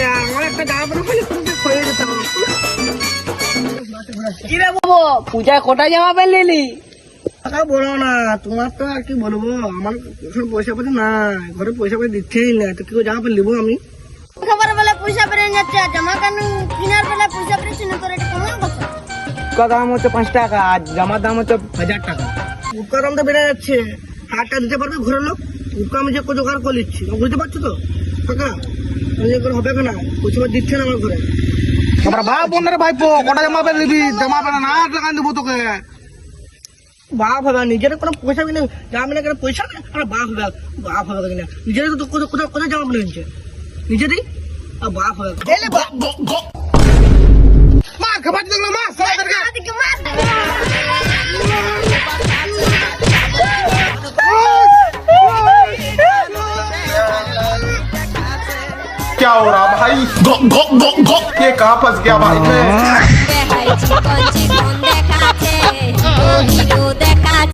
আমার একটা জামা প্যান্ট হলে তুমি খয়ে যেতাম। কি রে বাবু, পূজায় কোটা জামা প্যান্ট নিলি? টাকা বলো না, তোমার তো আর কি বলবো, আমার এখন পয়সা পাতি নাই, ঘরে পয়সা পাতি দিচ্ছেই না, তো কি করে জামা প্যান্ট নিবো আমি? খাবার বেলা পয়সা বেড়ে যাচ্ছে, জামা প্যান্ট কেনার বেলা পয়সা বেড়েছে না, তোর এটা কেমন কথা? উকা দাম হচ্ছে 5 টাকা আর জামার দাম হচ্ছে 1000 টাকা। উকার দাম তো বেড়ে যাচ্ছে, হাটটা দিতে পারবে ঘরের লোক? উকা আমি যে জোগাড় করে নিচ্ছি, বুঝতে পারছো তো কাকা? করে হবে না, পয়সা দিচ্ছে না আমার ঘরে। আমরা ভাই বোনের ভাইপো কটা জামা প্যান্ট নিবি? জামা প্যান্ট না টাকা দিব তোকে। বাপ হবে নিজের কোনো পয়সা কিনে জামা কিনে কোনো পয়সা নেই, আর বাপ হবে কিনা নিজের তো কোথায় কোথায় জামা কিনে নিচ্ছে নিজেরই, আর বাপ হবে মা খাবার দিল মা সবাইকে আদিকে মার দে। क्या हो रहा भाई? ये कहाँ फंस गया भाई मैं?